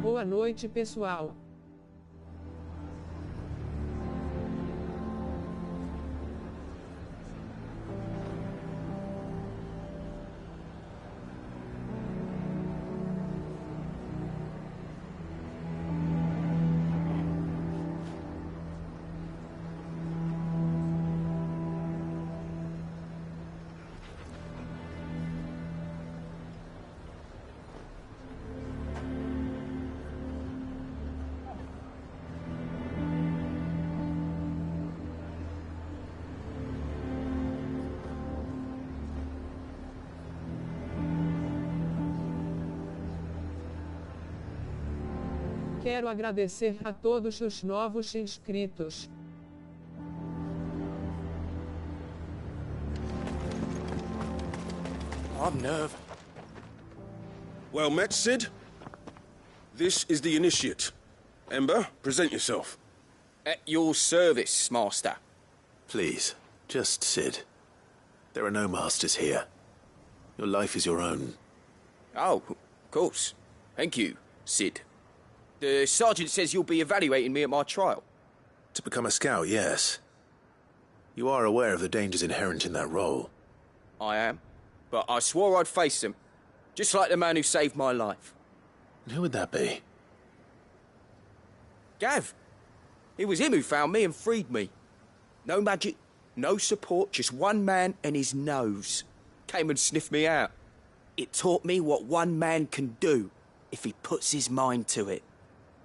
Boa noite, pessoal. Quero agradecer a todos os novos inscritos. I'm nervous. Well met, Sid. This is the initiate. Ember, present yourself. At your service, Master. Please, just Sid. There are no masters here. Your life is your own. Oh, of course. Thank you, Sid. The sergeant says you'll be evaluating me at my trial. To become a scout, yes. You are aware of the dangers inherent in that role. I am. But I swore I'd face them. Just like the man who saved my life. And who would that be? Gav. It was him who found me and freed me. No magic, no support, just one man and his nose. Came and sniffed me out. It taught me what one man can do if he puts his mind to it.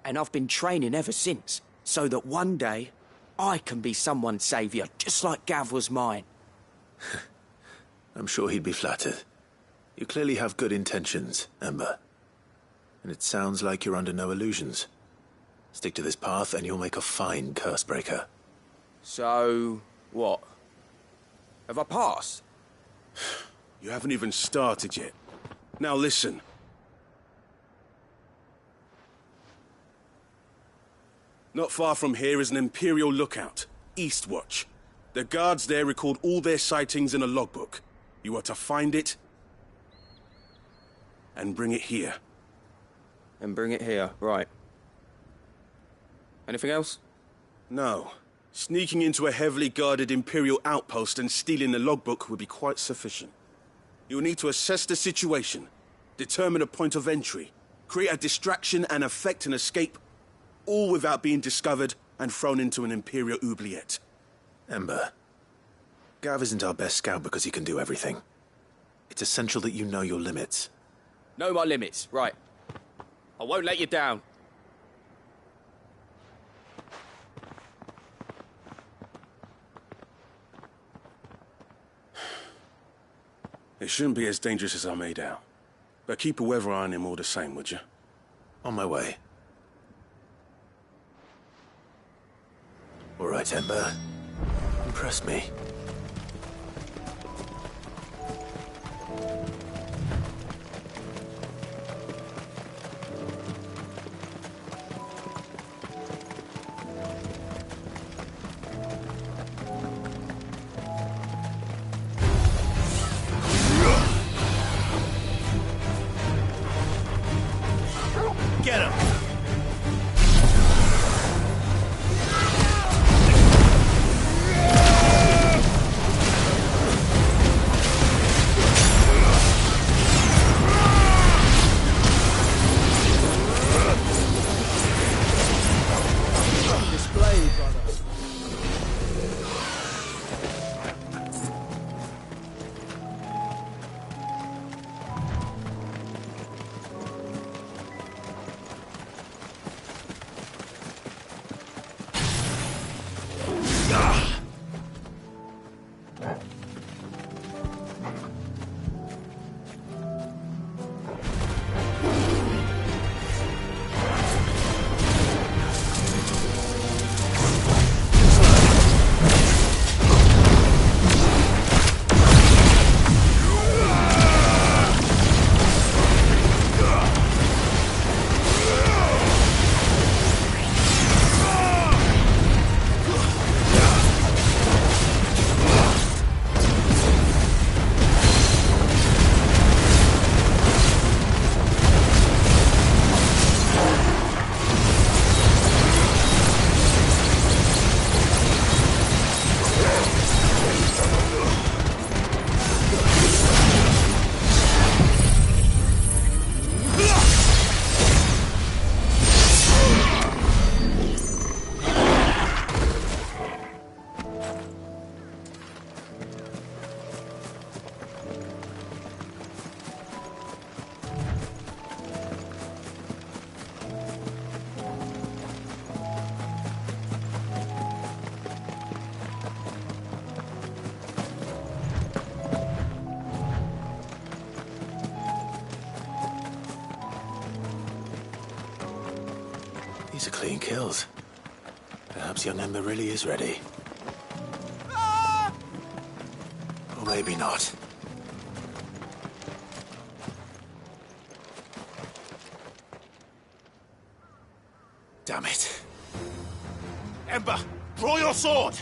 And I've been training ever since, so that one day I can be someone's saviour, just like Gav was mine. I'm sure he'd be flattered. You clearly have good intentions, Ember. And it sounds like you're under no illusions. Stick to this path and you'll make a fine cursebreaker. So, what? Have I passed? You haven't even started yet. Now listen. Not far from here is an Imperial lookout, Eastwatch. The guards there record all their sightings in a logbook. You are to find it and bring it here. And bring it here, right. Anything else? No. Sneaking into a heavily guarded Imperial outpost and stealing the logbook would be quite sufficient. You will need to assess the situation, determine a point of entry, create a distraction and effect an escape, all without being discovered and thrown into an Imperial oubliette. Ember, Gav isn't our best scout because he can do everything. It's essential that you know your limits. Know my limits, right. I won't let you down. It shouldn't be as dangerous as I made out. But keep a weather eye on him all the same, would you? On my way. All right, Ember. Impress me. Get him! These are clean kills. Perhaps young Ember really is ready. Or maybe not. Damn it. Ember, draw your sword!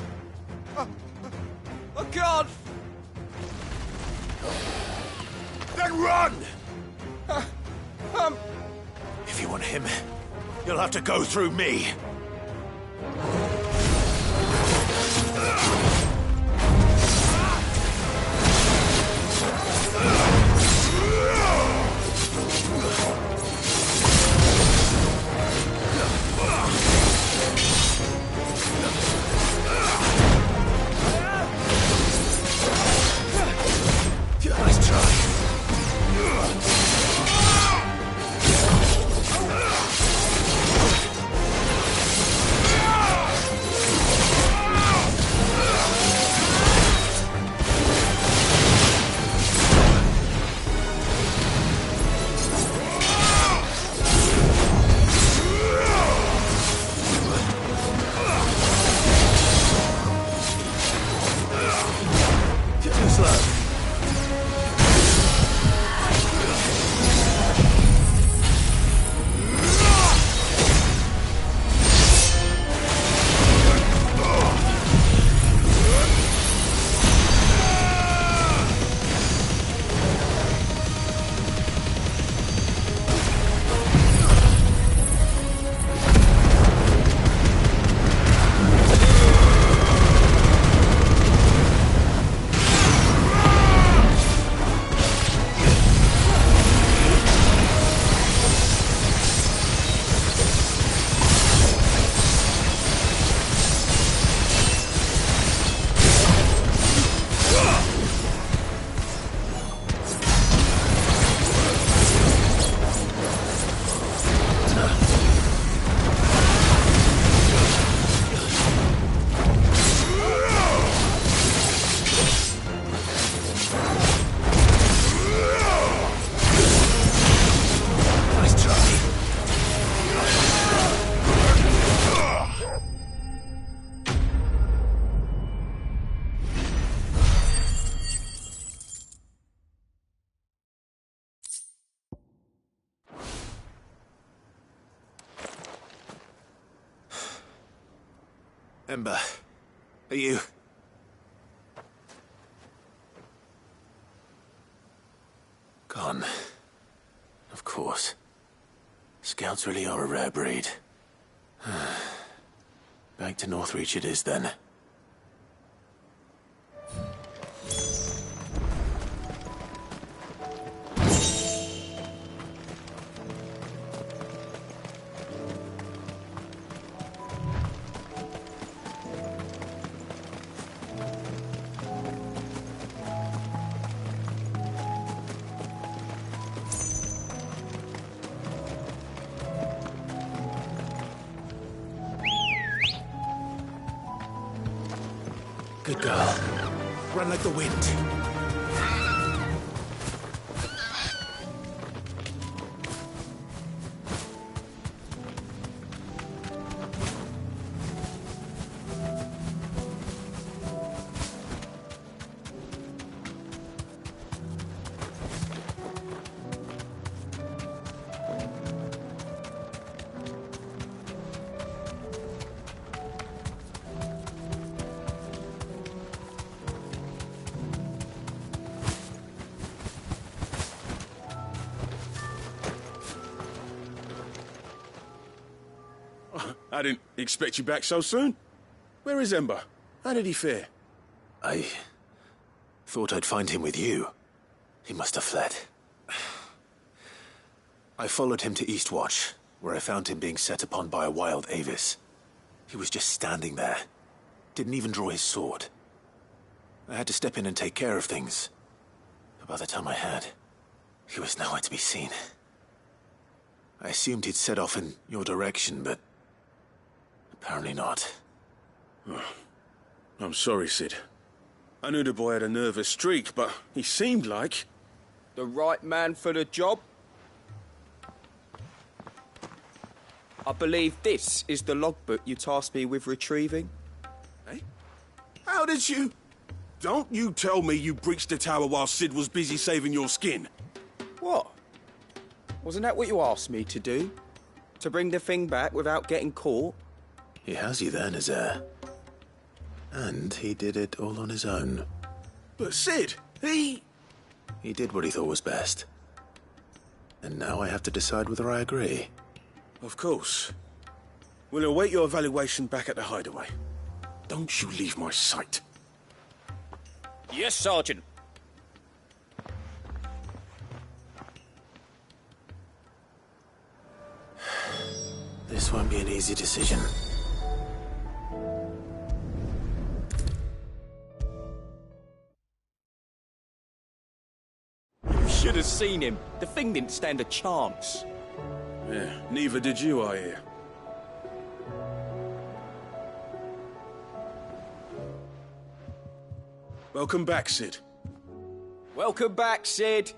I can't! Then run! If you want him, you'll have to go through me. Nice try. Too slow. Nice try. Ember, are you... Gone. Of course. Scouts really are a rare breed. Back to Northreach it is then. Good girl. Run like the wind. I didn't expect you back so soon. Where is Ember? How did he fare? I thought I'd find him with you. He must have fled. I followed him to Eastwatch, where I found him being set upon by a wild Avis. He was just standing there. Didn't even draw his sword. I had to step in and take care of things. But by the time I had, he was nowhere to be seen. I assumed he'd set off in your direction, but apparently not. Oh, I'm sorry, Sid. I knew the boy had a nervous streak, but he seemed like... The right man for the job? I believe this is the logbook you tasked me with retrieving. Eh? How did you... Don't you tell me you breached the tower while Sid was busy saving your skin. What? Wasn't that what you asked me to do? To bring the thing back without getting caught? He has you there, Nazaire. And he did it all on his own. But Sid, he did what he thought was best. And now I have to decide whether I agree. Of course. We'll await your evaluation back at the hideaway. Don't you leave my sight. Yes, Sergeant. This won't be an easy decision. You should have seen him. The thing didn't stand a chance. Yeah, neither did you, I hear. Welcome back, Sid. Welcome back, Sid.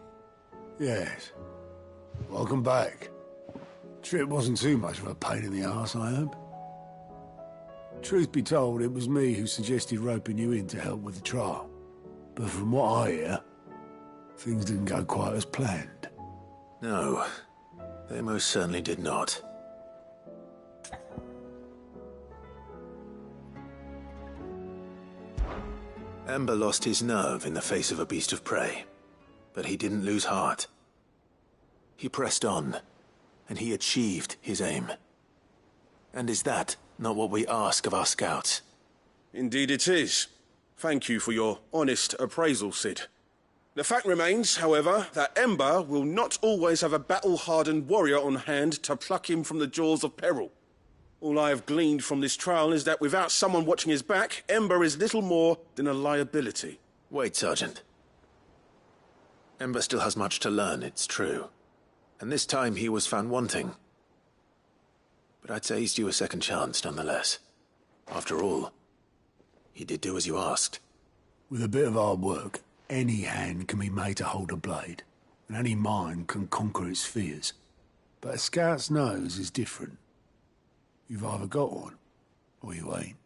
Yes. Welcome back. Trip wasn't too much of a pain in the arse, I hope. Truth be told, it was me who suggested roping you in to help with the trial. But from what I hear, things didn't go quite as planned. No, they most certainly did not. Ember lost his nerve in the face of a beast of prey, but he didn't lose heart. He pressed on, and he achieved his aim. And is that not what we ask of our scouts? Indeed it is. Thank you for your honest appraisal, Sid. The fact remains, however, that Ember will not always have a battle-hardened warrior on hand to pluck him from the jaws of peril. All I have gleaned from this trial is that without someone watching his back, Ember is little more than a liability. Wait, Sergeant. Ember still has much to learn, it's true. And this time he was found wanting. But I'd say he's due a second chance, nonetheless. After all, he did do as you asked. With a bit of hard work, any hand can be made to hold a blade, and any mind can conquer its fears. But a scout's nose is different. You've either got one, or you ain't.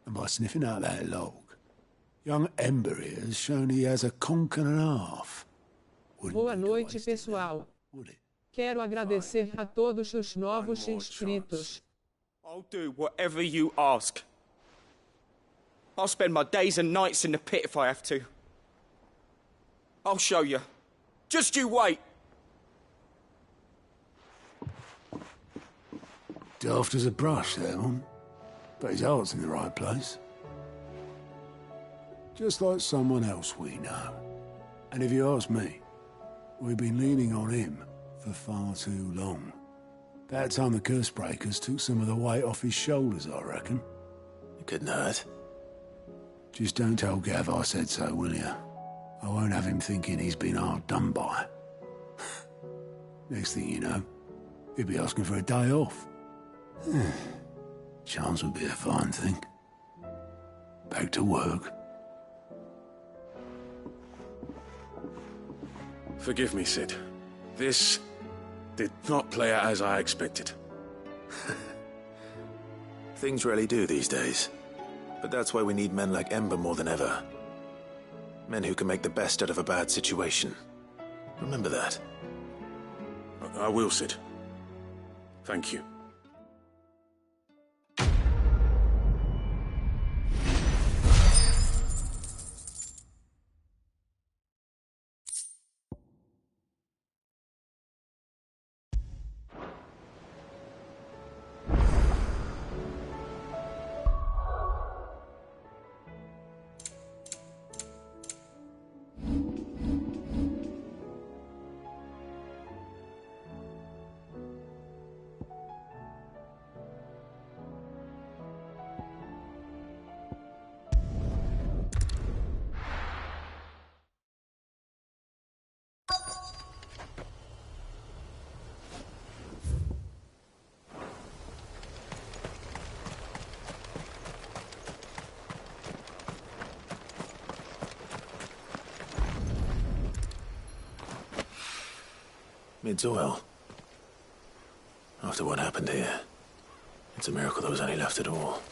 And by sniffing out that log, young Ember here has shown he has a conch and a half. Boa noite, pessoal. Would it? Quero agradecer a todos os novos inscritos. I'll do whatever you ask. I'll spend my days and nights in the pit if I have to. I'll show you. Just you wait. Daft as a brush, that one. But his heart's in the right place. Just like someone else we know. And if you ask me, we've been leaning on him for far too long. That time the curse breakers took some of the weight off his shoulders, I reckon. It couldn't hurt. Just don't tell Gav I said so, will you? I won't have him thinking he's been hard done by. Next thing you know, he'll be asking for a day off. Chance would be a fine thing. Back to work. Forgive me, Sid. This did not play out as I expected. Things rarely do these days. But that's why we need men like Ember more than ever. Men who can make the best out of a bad situation. Remember that. I will, Sid. Thank you. Mid's oil. After what happened here. It's a miracle there was any left at all.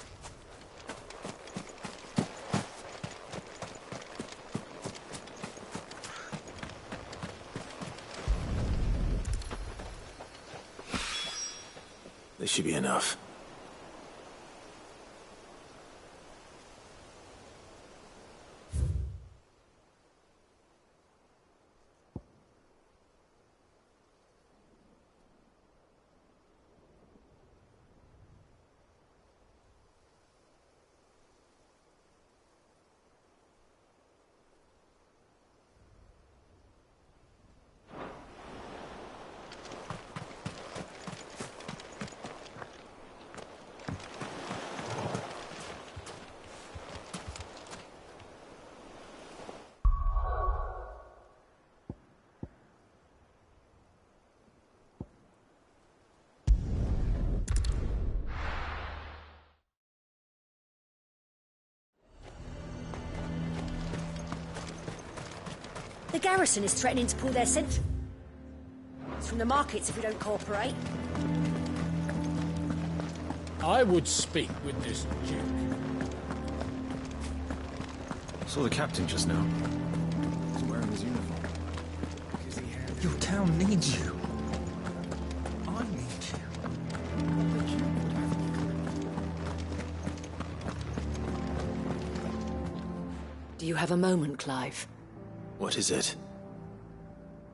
This should be enough. The garrison is threatening to pull their sentry from the markets if we don't cooperate. I would speak with this Duke. Saw the captain just now. He's wearing his uniform. Your town needs you. I need you. Do you have a moment, Clive? What is it?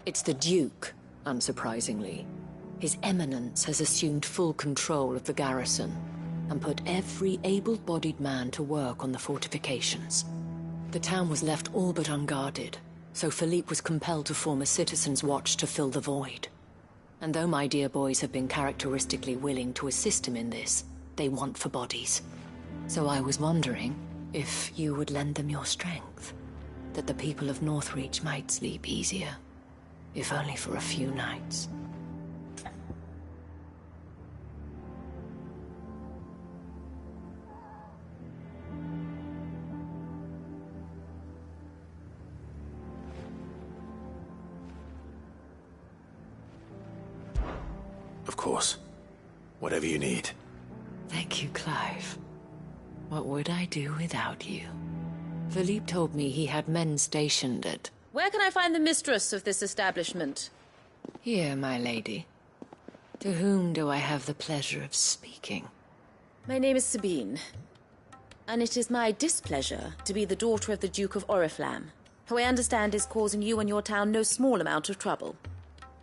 It's the Duke, unsurprisingly. His Eminence has assumed full control of the garrison and put every able-bodied man to work on the fortifications. The town was left all but unguarded, so Philippe was compelled to form a citizens' watch to fill the void. And though my dear boys have been characteristically willing to assist him in this, they want for bodies. So I was wondering if you would lend them your strength, that the people of Northreach might sleep easier, if only for a few nights. Of course. Whatever you need. Thank you, Clive. What would I do without you? Philippe told me he had men stationed at... Where can I find the mistress of this establishment? Here, my lady. To whom do I have the pleasure of speaking? My name is Sabine, and it is my displeasure to be the daughter of the Duke of Oriflamme, who I understand is causing you and your town no small amount of trouble.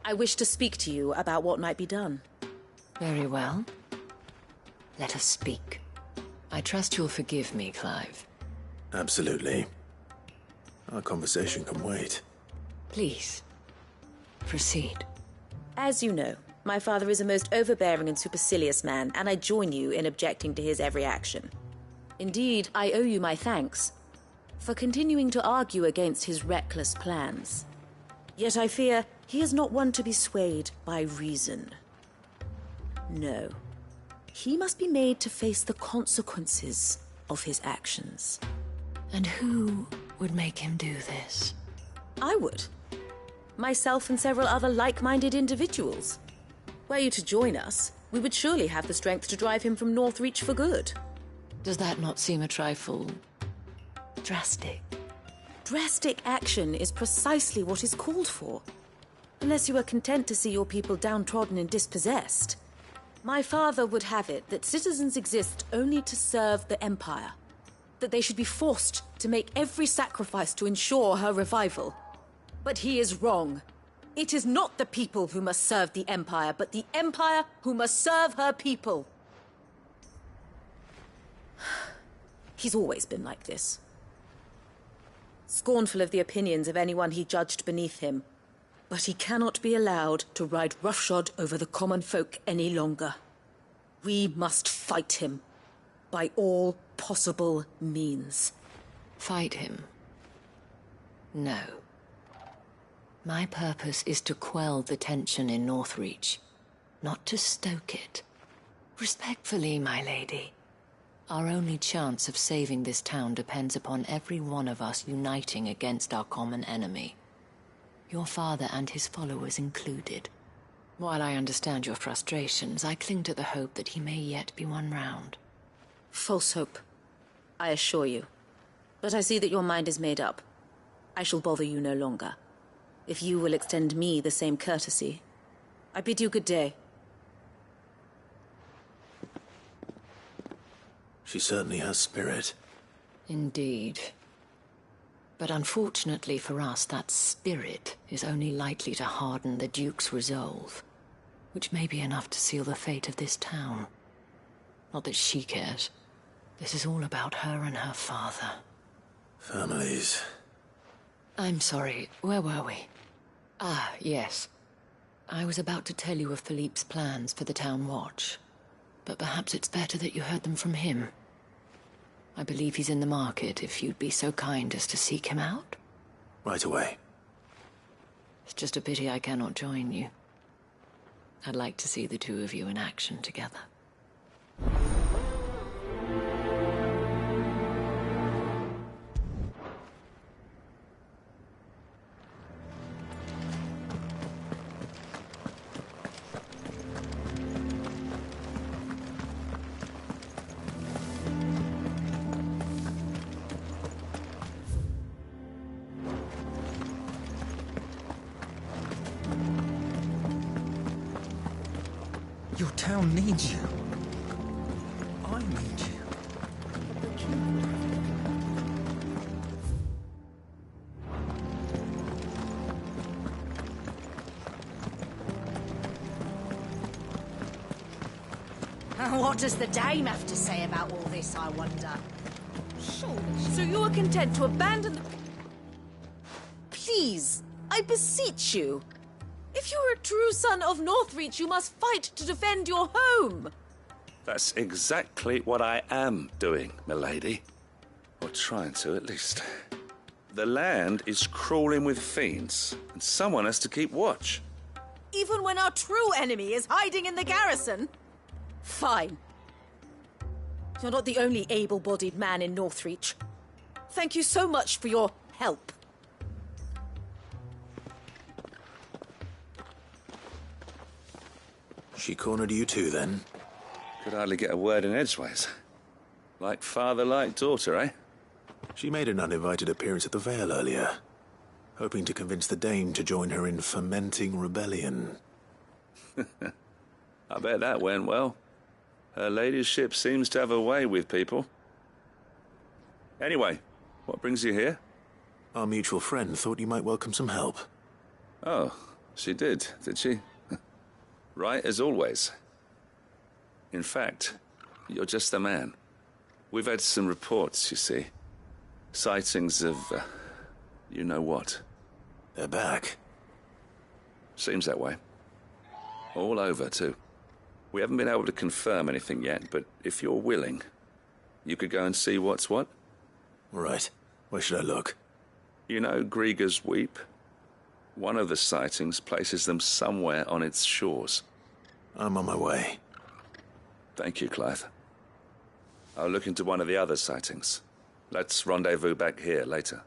I wish to speak to you about what might be done. Very well. Let us speak. I trust you'll forgive me, Clive. Absolutely. Our conversation can wait. Please, proceed. As you know, my father is a most overbearing and supercilious man, and I join you in objecting to his every action. Indeed, I owe you my thanks for continuing to argue against his reckless plans. Yet I fear he is not one to be swayed by reason. No. He must be made to face the consequences of his actions. And who would make him do this? I would. Myself and several other like-minded individuals. Were you to join us, we would surely have the strength to drive him from Northreach for good. Does that not seem a trifle... drastic? Drastic action is precisely what is called for. Unless you are content to see your people downtrodden and dispossessed. My father would have it that citizens exist only to serve the Empire. That they should be forced to make every sacrifice to ensure her revival. But he is wrong. It is not the people who must serve the Empire, but the Empire who must serve her people. He's always been like this. Scornful of the opinions of anyone he judged beneath him. But he cannot be allowed to ride roughshod over the common folk any longer. We must fight him. By all possible means. Fight him? No. My purpose is to quell the tension in Northreach, not to stoke it. Respectfully, my lady. Our only chance of saving this town depends upon every one of us uniting against our common enemy. Your father and his followers included. While I understand your frustrations, I cling to the hope that he may yet be won round. False hope, I assure you. But I see that your mind is made up. I shall bother you no longer. If you will extend me the same courtesy, I bid you good day. She certainly has spirit. Indeed. But unfortunately for us, that spirit is only likely to harden the Duke's resolve, which may be enough to seal the fate of this town. Not that she cares. This is all about her and her father. Families. I'm sorry, where were we? Ah, yes. I was about to tell you of Philippe's plans for the town watch, but perhaps it's better that you heard them from him. I believe he's in the market, if you'd be so kind as to seek him out. Right away. It's just a pity I cannot join you. I'd like to see the two of you in action together. Your town needs you. I need you. What does the dame have to say about all this, I wonder? So you are content to abandon the... Please, I beseech you. If you are a true son of Northreach, you must fight to defend your home. That's exactly what I am doing, milady. Or trying to, at least. The land is crawling with fiends, and someone has to keep watch. Even when our true enemy is hiding in the garrison? Fine. You're not the only able-bodied man in Northreach. Thank you so much for your help. She cornered you too, then? Could hardly get a word in edgeways. Like father, like daughter, eh? She made an uninvited appearance at the Vale earlier, hoping to convince the Dame to join her in fomenting rebellion. I bet that went well. Her ladyship seems to have a way with people. Anyway, what brings you here? Our mutual friend thought you might welcome some help. Oh, she did she? Right as always. In fact, you're just the man. We've had some reports, you see. Sightings of, you know what. They're back. Seems that way. All over, too. We haven't been able to confirm anything yet, but if you're willing, you could go and see what's what. Right. Where should I look? You know Grieger's Weep? One of the sightings places them somewhere on its shores. I'm on my way. Thank you, Clive. I'll look into one of the other sightings. Let's rendezvous back here later.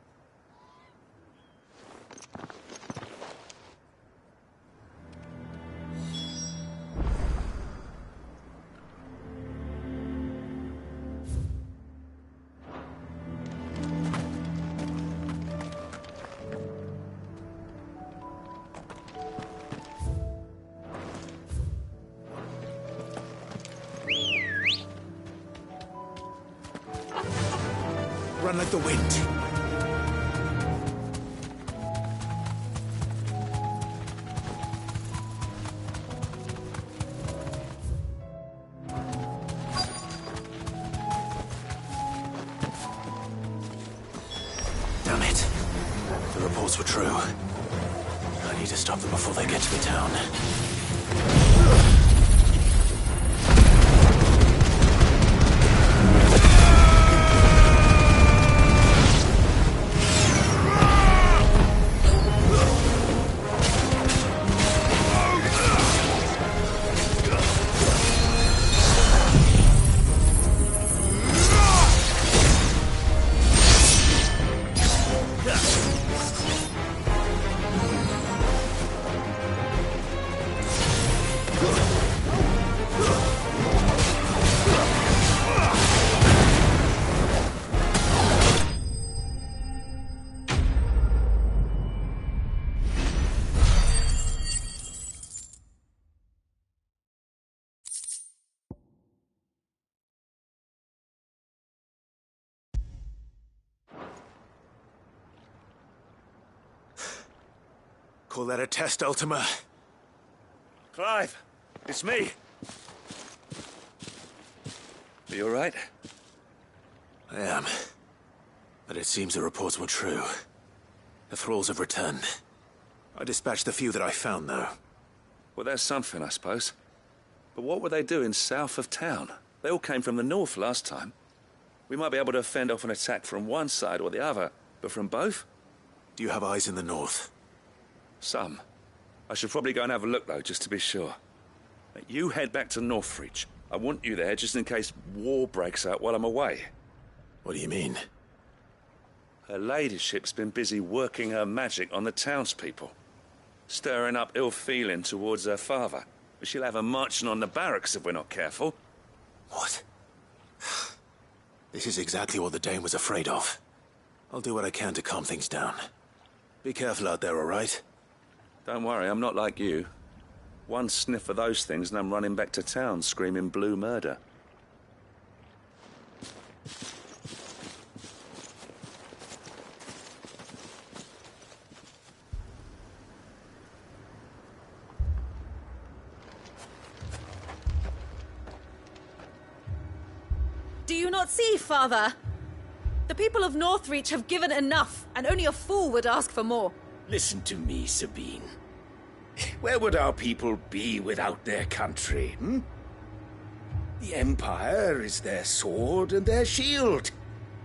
Run like the wind. Damn it. The reports were true. I need to stop them before they get to the town. Call that a test, Ultima? Clive, it's me. Are you all right? I am. But it seems the reports were true. The thralls have returned. I dispatched the few that I found, though. Well, there's something, I suppose. But what were they doing south of town? They all came from the north last time. We might be able to fend off an attack from one side or the other, but from both? Do you have eyes in the north? Some. I should probably go and have a look, though, just to be sure. You head back to Northreach. I want you there just in case war breaks out while I'm away. What do you mean? Her ladyship's been busy working her magic on the townspeople. Stirring up ill feeling towards her father. She'll have her marching on the barracks if we're not careful. What? This is exactly what the Dane was afraid of. I'll do what I can to calm things down. Be careful out there, all right? Don't worry, I'm not like you. One sniff of those things and I'm running back to town screaming blue murder. Do you not see, Father? The people of Northreach have given enough, and only a fool would ask for more. Listen to me, Sabine. Where would our people be without their country, hmm? The Empire is their sword and their shield.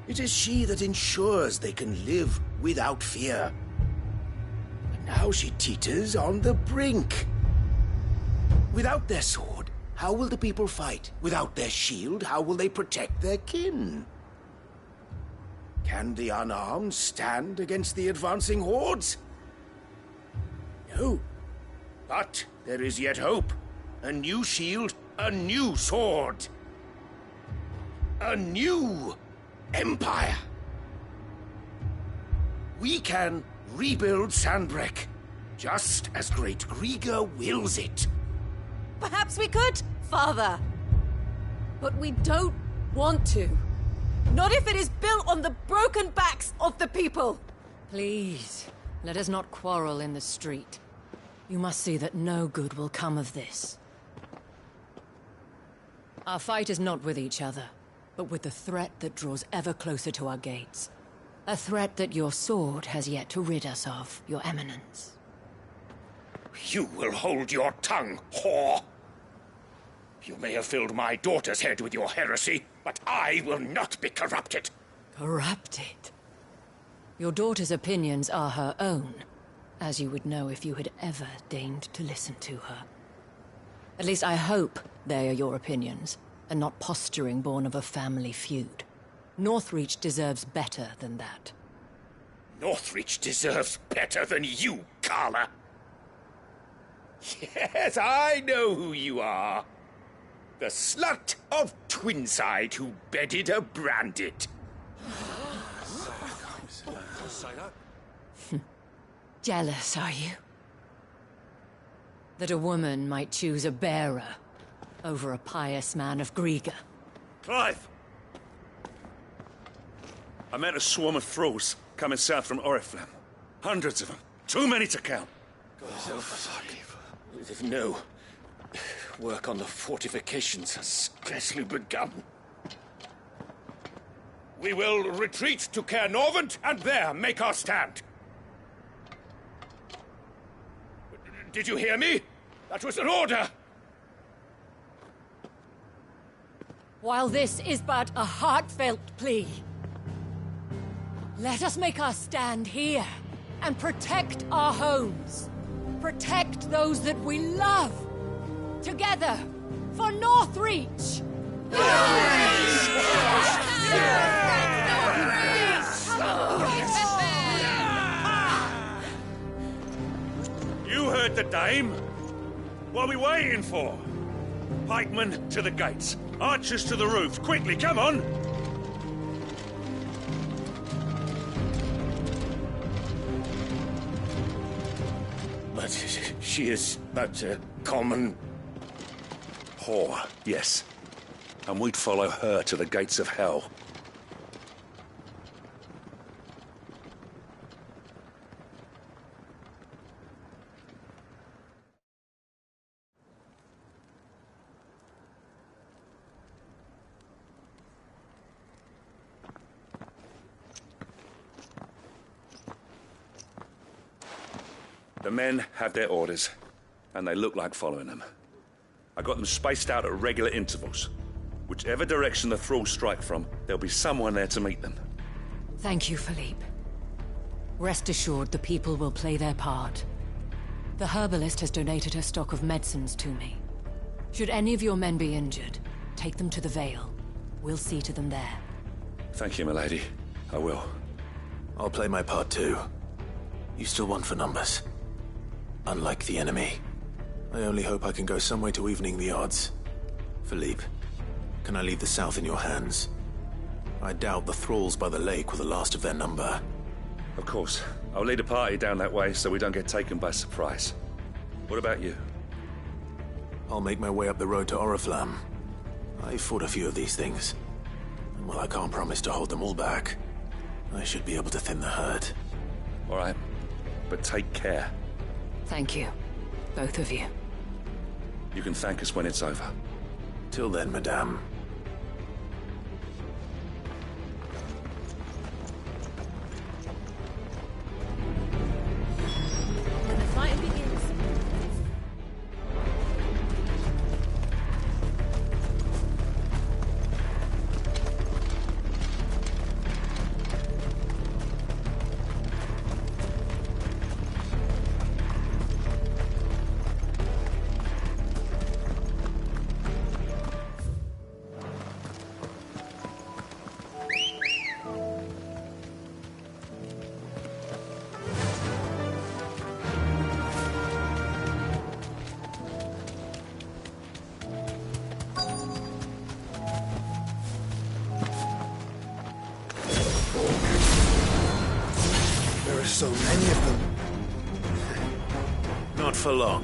It is she that ensures they can live without fear. But now she teeters on the brink. Without their sword, how will the people fight? Without their shield, how will they protect their kin? Can the unarmed stand against the advancing hordes? No. But there is yet hope. A new shield, a new sword. A new empire. We can rebuild Sandbreck, just as Great Grieger wills it. Perhaps we could, Father. But we don't want to. Not if it is built on the broken backs of the people. Please, let us not quarrel in the street. You must see that no good will come of this. Our fight is not with each other, but with the threat that draws ever closer to our gates. A threat that your sword has yet to rid us of, Your Eminence. You will hold your tongue, whore! You may have filled my daughter's head with your heresy, but I will not be corrupted. Corrupted? Your daughter's opinions are her own, as you would know if you had ever deigned to listen to her. At least I hope they are your opinions, and not posturing born of a family feud. Northreach deserves better than that. Northreach deserves better than you, Carla. Yes, I know who you are. The slut of Twinside who bedded a Branded. Jealous, are you? That a woman might choose a bearer over a pious man of Grieger. Clive! I met a swarm of thralls coming south from Oriflamme. Hundreds of them. Too many to count. No. Work on the fortifications has scarcely begun. We will retreat to Caer Norvent and there make our stand. Did you hear me? That was an order! While this is but a heartfelt plea, let us make our stand here and protect our homes. Protect those that we love. Together, for Northreach! You heard the dame. What are we waiting for? Pikemen to the gates. Archers to the roofs. Quickly, come on! But she is but a common... whore, yes. And we'd follow her to the gates of hell. The men have their orders, and they look like following them. I got them spaced out at regular intervals. Whichever direction the thralls strike from, there'll be someone there to meet them. Thank you, Philippe. Rest assured, the people will play their part. The herbalist has donated her stock of medicines to me. Should any of your men be injured, take them to the Vale. We'll see to them there. Thank you, milady. I will. I'll play my part too. You still want for numbers. Unlike the enemy. I only hope I can go some way to evening the odds. Philippe, can I leave the south in your hands? I doubt the thralls by the lake were the last of their number. Of course. I'll lead a party down that way so we don't get taken by surprise. What about you? I'll make my way up the road to Oriflamme. I fought a few of these things. And while I can't promise to hold them all back, I should be able to thin the herd. All right. But take care. Thank you. Both of you. You can thank us when it's over. Till then, madame. And the fighting begins. There are so many of them. Not for long.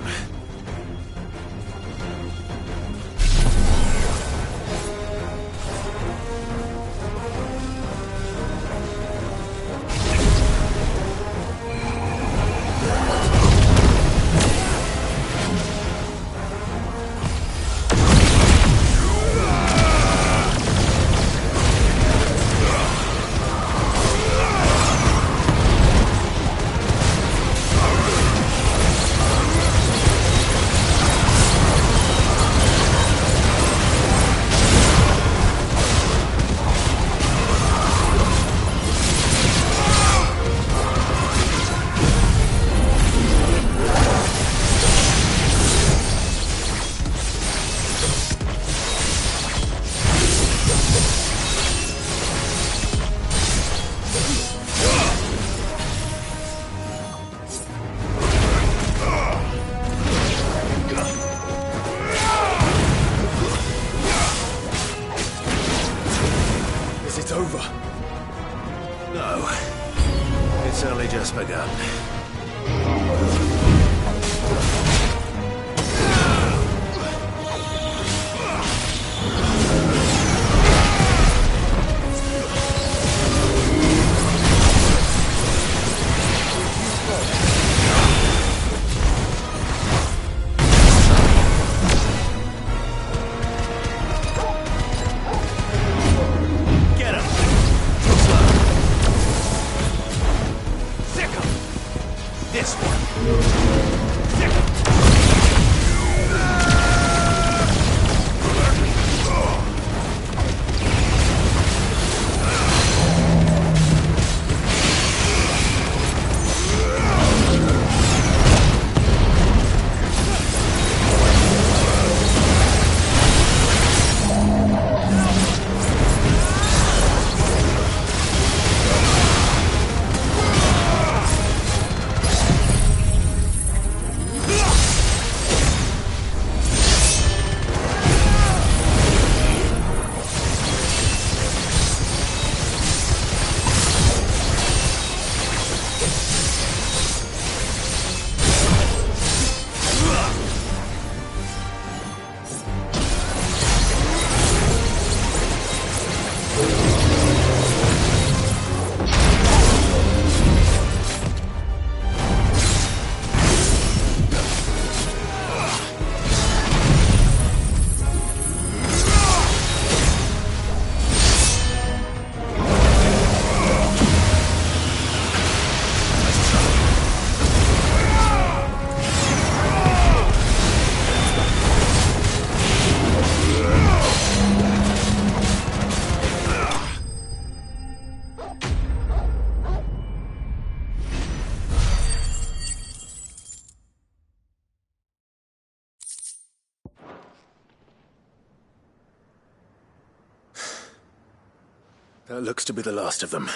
That looks to be the last of them.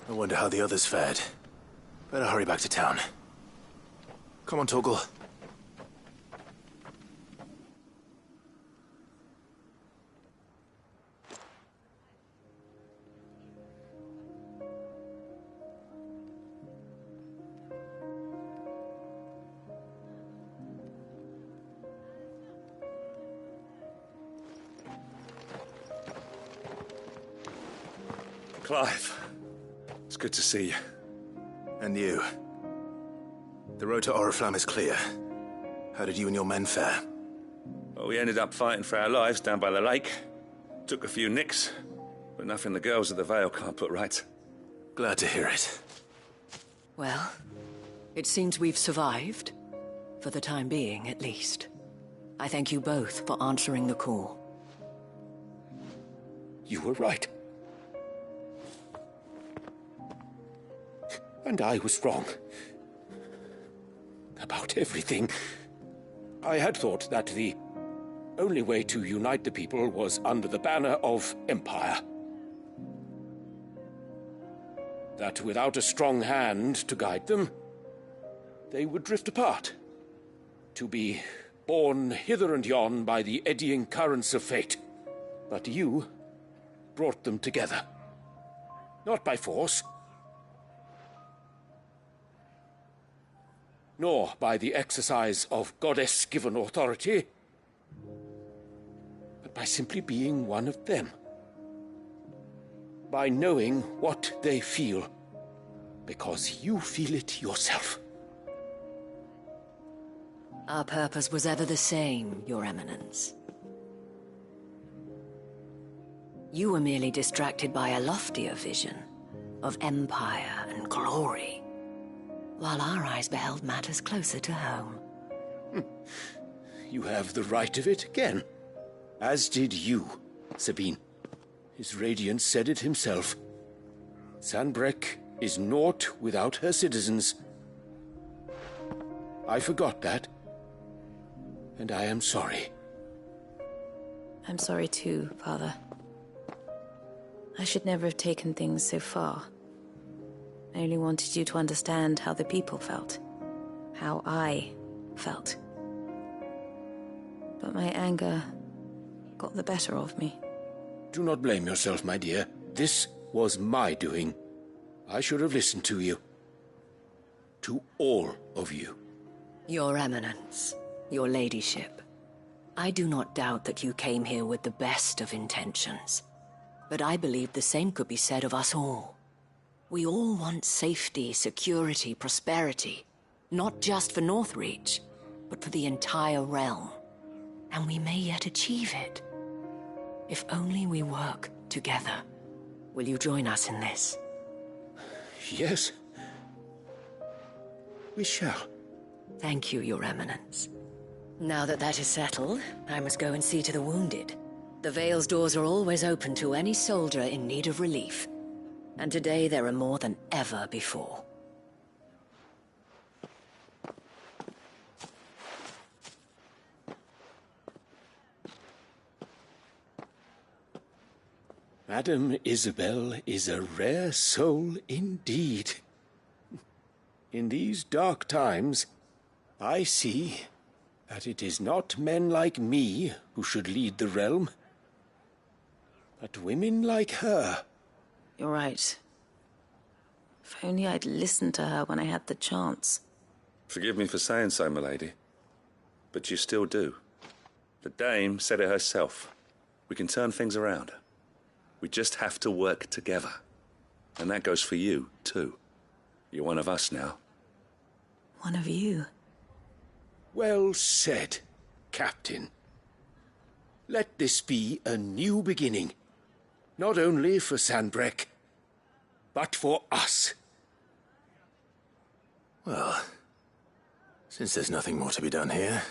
I wonder how the others fared. Better hurry back to town. Come on, Torgal. Clive, it's good to see you. And you. The road to Oriflamme is clear. How did you and your men fare? Well, we ended up fighting for our lives down by the lake. Took a few nicks, but nothing the girls of the Vale can't put right. Glad to hear it. Well, it seems we've survived. For the time being, at least. I thank you both for answering the call. You were right. And I was wrong. About everything. I had thought that the only way to unite the people was under the banner of Empire. That without a strong hand to guide them, they would drift apart. To be borne hither and yon by the eddying currents of fate. But you brought them together. Not by force, nor by the exercise of goddess-given authority, but by simply being one of them. By knowing what they feel, because you feel it yourself. Our purpose was ever the same, Your Eminence. You were merely distracted by a loftier vision of empire and glory, while our eyes beheld matters closer to home. You have the right of it again. As did you, Sabine. His radiance said it himself. Sanbreque is naught without her citizens. I forgot that, and I am sorry. I'm sorry too, Father. I should never have taken things so far. I only wanted you to understand how the people felt. How I felt. But my anger got the better of me. Do not blame yourself, my dear. This was my doing. I should have listened to you. To all of you. Your Eminence, your ladyship, I do not doubt that you came here with the best of intentions. But I believe the same could be said of us all. We all want safety, security, prosperity. Not just for Northreach, but for the entire realm. And we may yet achieve it. If only we work together. Will you join us in this? Yes. We shall. Thank you, Your Eminence. Now that that is settled, I must go and see to the wounded. The Vale's doors are always open to any soldier in need of relief. And today there are more than ever before. Madame Isabel is a rare soul indeed. In these dark times, I see that it is not men like me who should lead the realm, but women like her. You're right. If only I'd listened to her when I had the chance. Forgive me for saying so, milady, but you still do. The dame said it herself. We can turn things around. We just have to work together. And that goes for you, too. You're one of us now. One of you? Well said, Captain. Let this be a new beginning. Not only for Sanbreque, but for us. Well, since there's nothing more to be done here,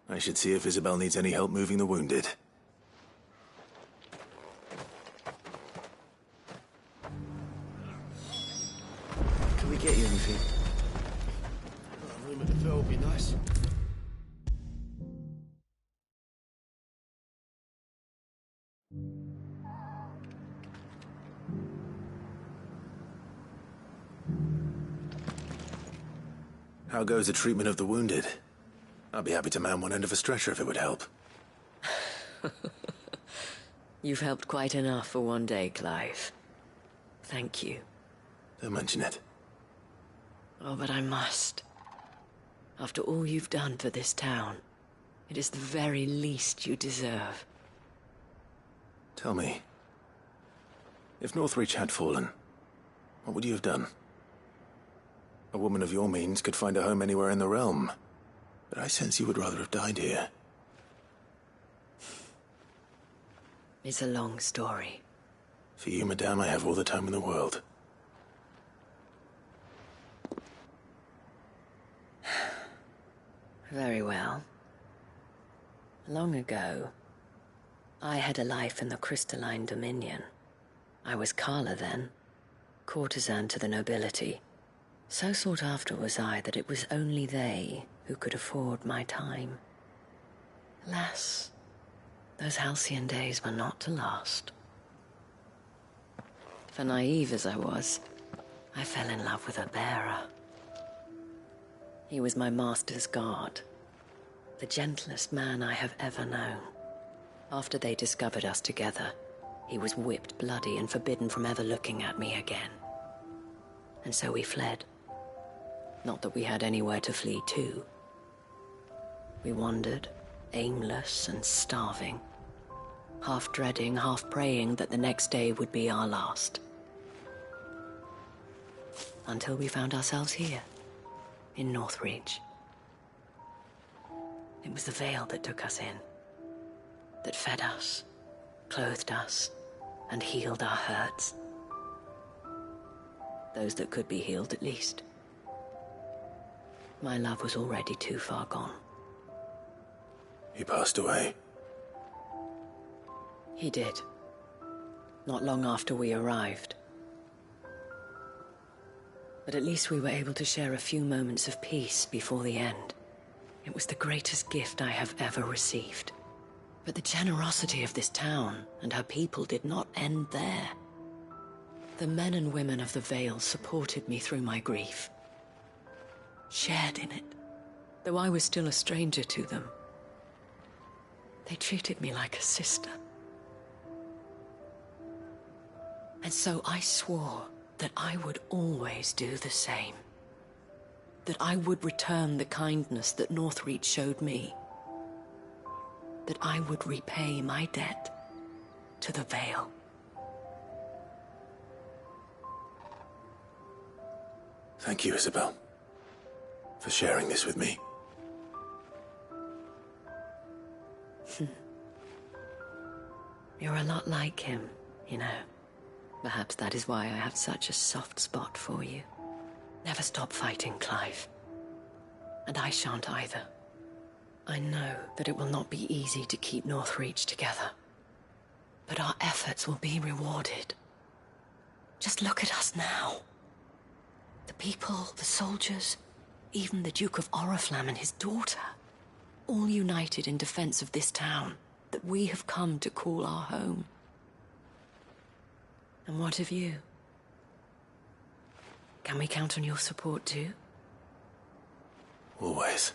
I should see if Isabel needs any help moving the wounded. Can we get you anything? A room at the Phil would be nice. How goes the treatment of the wounded? I'd be happy to man one end of a stretcher if it would help. You've helped quite enough for one day, Clive. Thank you. Don't mention it. Oh, but I must. After all you've done for this town, it is the very least you deserve. Tell me, if Northreach had fallen, what would you have done? A woman of your means could find a home anywhere in the realm, but I sense you would rather have died here. It's a long story. For you, madame, I have all the time in the world. Very well. Long ago, I had a life in the Crystalline Dominion. I was Carla then, courtesan to the nobility. So sought after was I that it was only they who could afford my time. Alas, those halcyon days were not to last. For naive as I was, I fell in love with a bearer. He was my master's guard, the gentlest man I have ever known. After they discovered us together, he was whipped bloody and forbidden from ever looking at me again. And so we fled. Not that we had anywhere to flee to. We wandered, aimless and starving, half dreading, half praying that the next day would be our last. Until we found ourselves here, in Northreach. It was the Vale that took us in, that fed us, clothed us, and healed our hurts. Those that could be healed, at least. My love was already too far gone. He passed away. He did. Not long after we arrived. But at least we were able to share a few moments of peace before the end. It was the greatest gift I have ever received. But the generosity of this town and her people did not end there. The men and women of the Vale supported me through my grief. Shared in it, though I was still a stranger to them. They treated me like a sister. And so I swore that I would always do the same. That I would return the kindness that Northreach showed me. That I would repay my debt to the Vale. Thank you, Isabel, for sharing this with me. You're a lot like him, you know. Perhaps that is why I have such a soft spot for you. Never stop fighting, Clive. And I shan't either. I know that it will not be easy to keep Northreach together. But our efforts will be rewarded. Just look at us now. The people, the soldiers, even the Duke of Oriflamme and his daughter, all united in defense of this town that we have come to call our home. And what of you? Can we count on your support too? Always.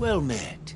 Well met.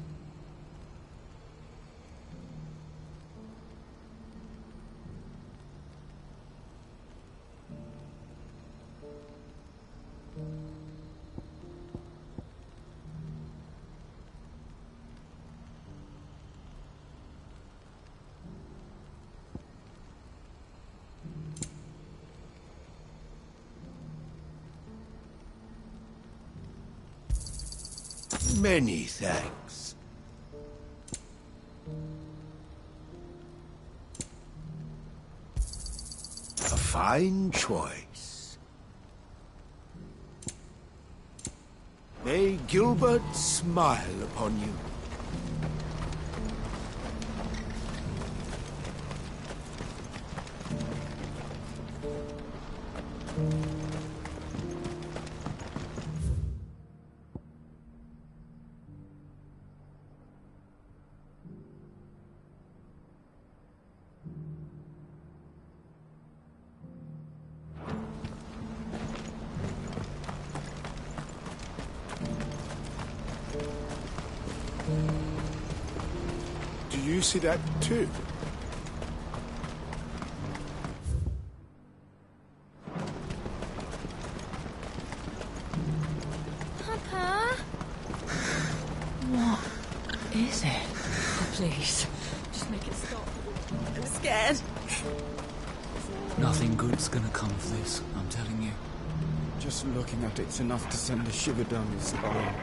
Many thanks. A fine choice. May Gilbert smile upon you. Do you see that too? Papa? What is it? Oh, please, just make it stop. I'm scared. Nothing good's gonna come of this, I'm telling you. Just looking at it's enough to send a shiver down your spine.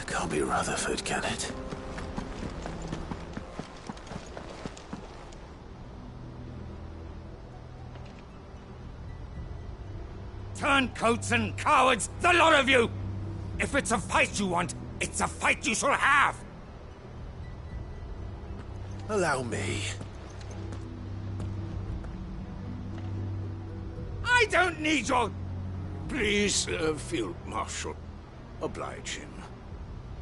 Can't be Rutherford, can it? Turncoats and cowards, the lot of you! If it's a fight you want, it's a fight you shall have! Allow me. I don't need your... Please, Field Marshal, oblige him.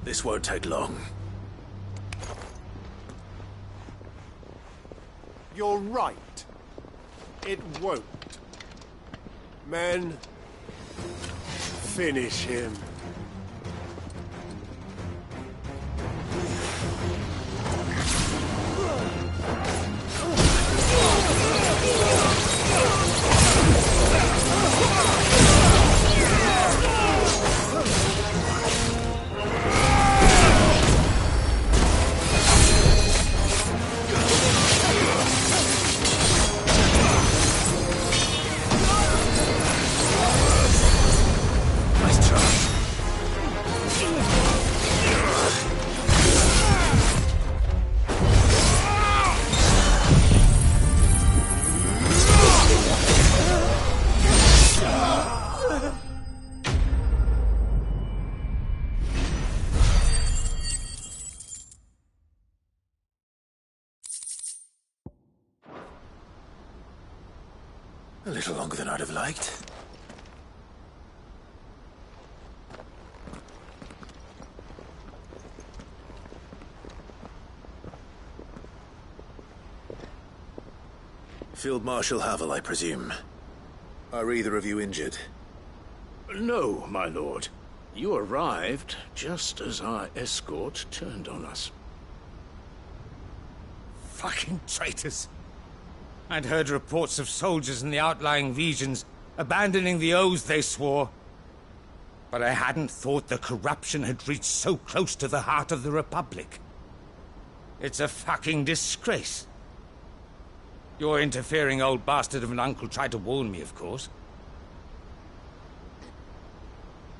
This won't take long. You're right. It won't. Men, finish him. A little longer than I'd have liked. Field Marshal Havel, I presume. Are either of you injured? No, my lord. You arrived just as our escort turned on us. Fucking traitors. I'd heard reports of soldiers in the outlying regions abandoning the oaths they swore. But I hadn't thought the corruption had reached so close to the heart of the Republic. It's a fucking disgrace. Your interfering old bastard of an uncle tried to warn me, of course.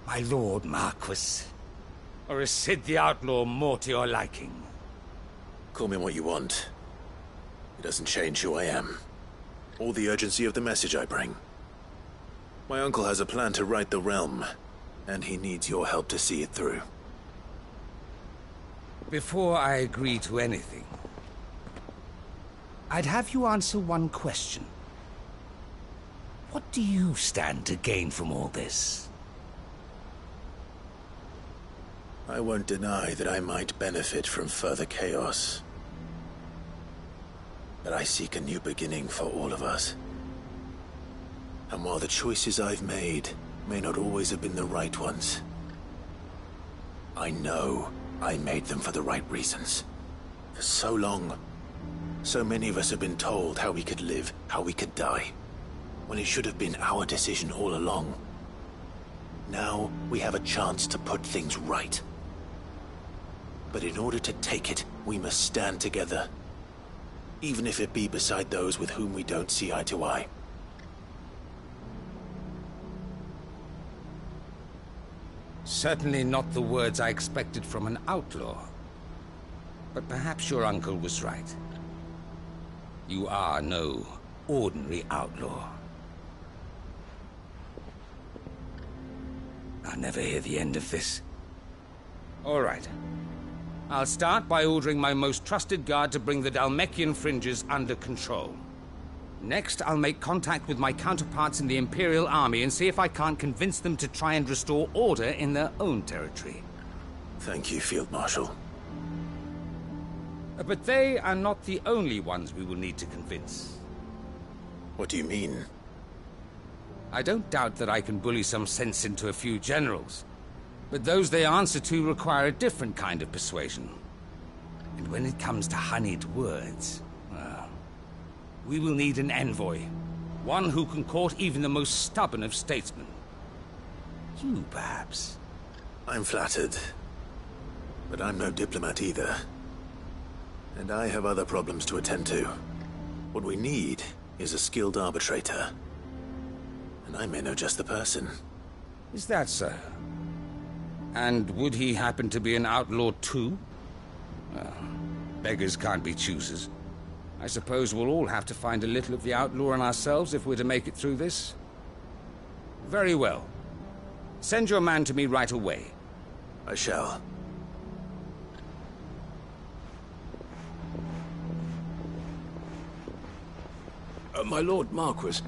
My lord Marquis. Or is Sid the Outlaw more to your liking? Call me what you want. It doesn't change who I am, or the urgency of the message I bring. My uncle has a plan to right the realm, and he needs your help to see it through. Before I agree to anything, I'd have you answer one question. What do you stand to gain from all this? I won't deny that I might benefit from further chaos. But I seek a new beginning for all of us. And while the choices I've made may not always have been the right ones, I know I made them for the right reasons. For so long, so many of us have been told how we could live, how we could die, when it should have been our decision all along. Now we have a chance to put things right. But in order to take it, we must stand together. Even if it be beside those with whom we don't see eye to eye. Certainly not the words I expected from an outlaw. But perhaps your uncle was right. You are no ordinary outlaw. I'll never hear the end of this. All right. I'll start by ordering my most trusted guard to bring the Dhalmekian fringes under control. Next, I'll make contact with my counterparts in the Imperial Army and see if I can't convince them to try and restore order in their own territory. Thank you, Field Marshal. But they are not the only ones we will need to convince. What do you mean? I don't doubt that I can bully some sense into a few generals. But those they answer to require a different kind of persuasion. And when it comes to honeyed words, well, we will need an envoy. One who can court even the most stubborn of statesmen. You, perhaps. I'm flattered. But I'm no diplomat either. And I have other problems to attend to. What we need is a skilled arbitrator. And I may know just the person. Is that so? And would he happen to be an outlaw too? Well, beggars can't be choosers. I suppose we'll all have to find a little of the outlaw in ourselves if we're to make it through this. Very well. Send your man to me right away. I shall. My Lord Marquis.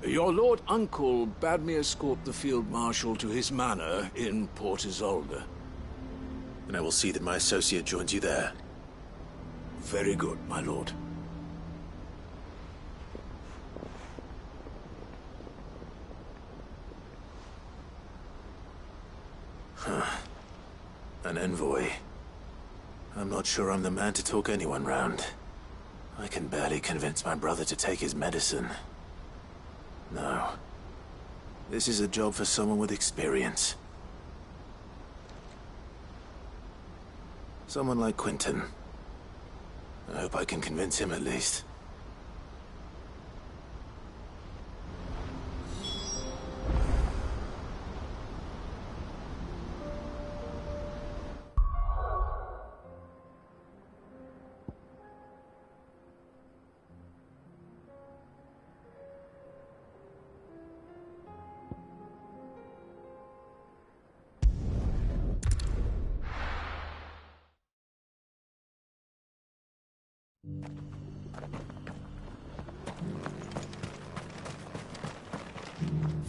Your Lord Uncle bade me escort the Field Marshal to his manor in Port Isolde. And I will see that my associate joins you there. Very good, my lord. An envoy. I'm not sure I'm the man to talk anyone round. I can barely convince my brother to take his medicine. No. This is a job for someone with experience. Someone like Quentin. I hope I can convince him at least.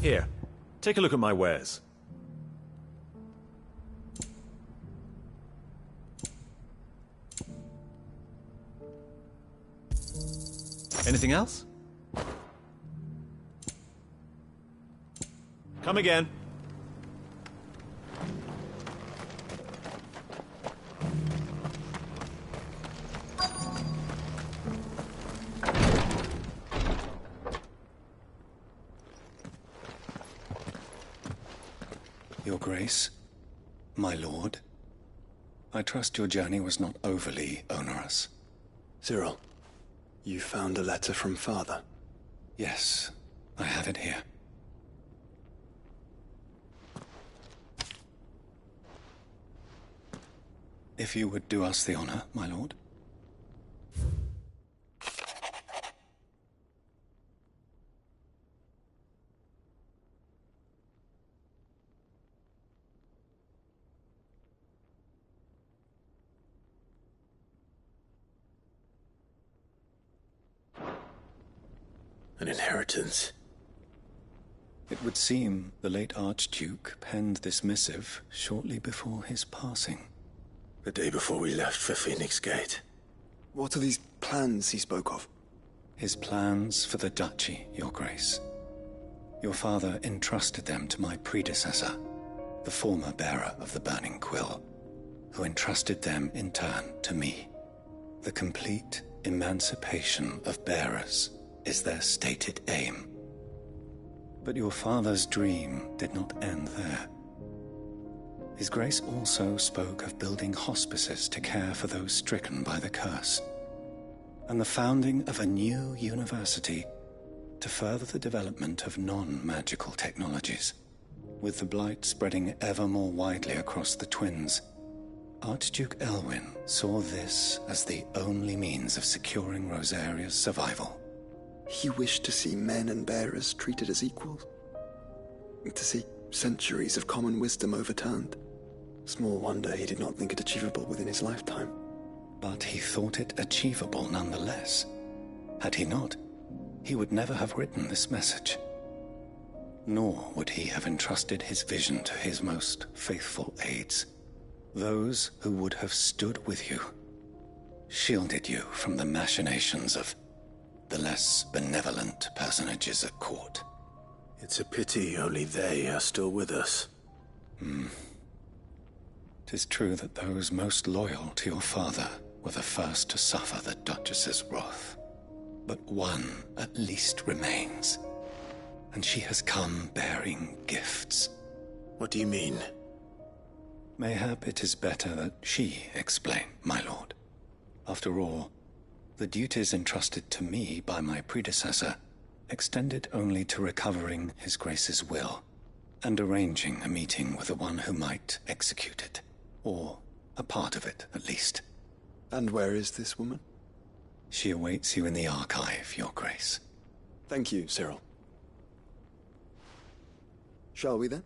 Here, take a look at my wares. Anything else? Come again. Your Grace, my lord. I trust your journey was not overly onerous. Cyril, you found a letter from Father? Yes, I have it here. If you would do us the honor, my lord. An inheritance. It would seem the late Archduke penned this missive shortly before his passing. The day before we left for Phoenix Gate. What are these plans he spoke of? His plans for the duchy, Your Grace. Your father entrusted them to my predecessor, the former bearer of the Burning Quill, who entrusted them in turn to me. The complete emancipation of bearers is their stated aim. But your father's dream did not end there. His Grace also spoke of building hospices to care for those stricken by the curse, and the founding of a new university to further the development of non-magical technologies. With the blight spreading ever more widely across the twins, Archduke Elwyn saw this as the only means of securing Rosaria's survival. He wished to see men and bearers treated as equals. To see centuries of common wisdom overturned. Small wonder he did not think it achievable within his lifetime. But he thought it achievable nonetheless. Had he not, he would never have written this message. Nor would he have entrusted his vision to his most faithful aides. Those who would have stood with you, shielded you from the machinations of the less benevolent personages at court. It's a pity only they are still with us. 'Tis true that those most loyal to your father were the first to suffer the Duchess's wrath. But one at least remains, and she has come bearing gifts. What do you mean? Mayhap it is better that she explain, my lord. After all, the duties entrusted to me by my predecessor extended only to recovering His Grace's will and arranging a meeting with the one who might execute it, or a part of it at least. And where is this woman? She awaits you in the archive, Your Grace. Thank you, Cyril. Shall we then?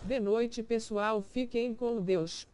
De noite, pessoal, fiquem com Deus.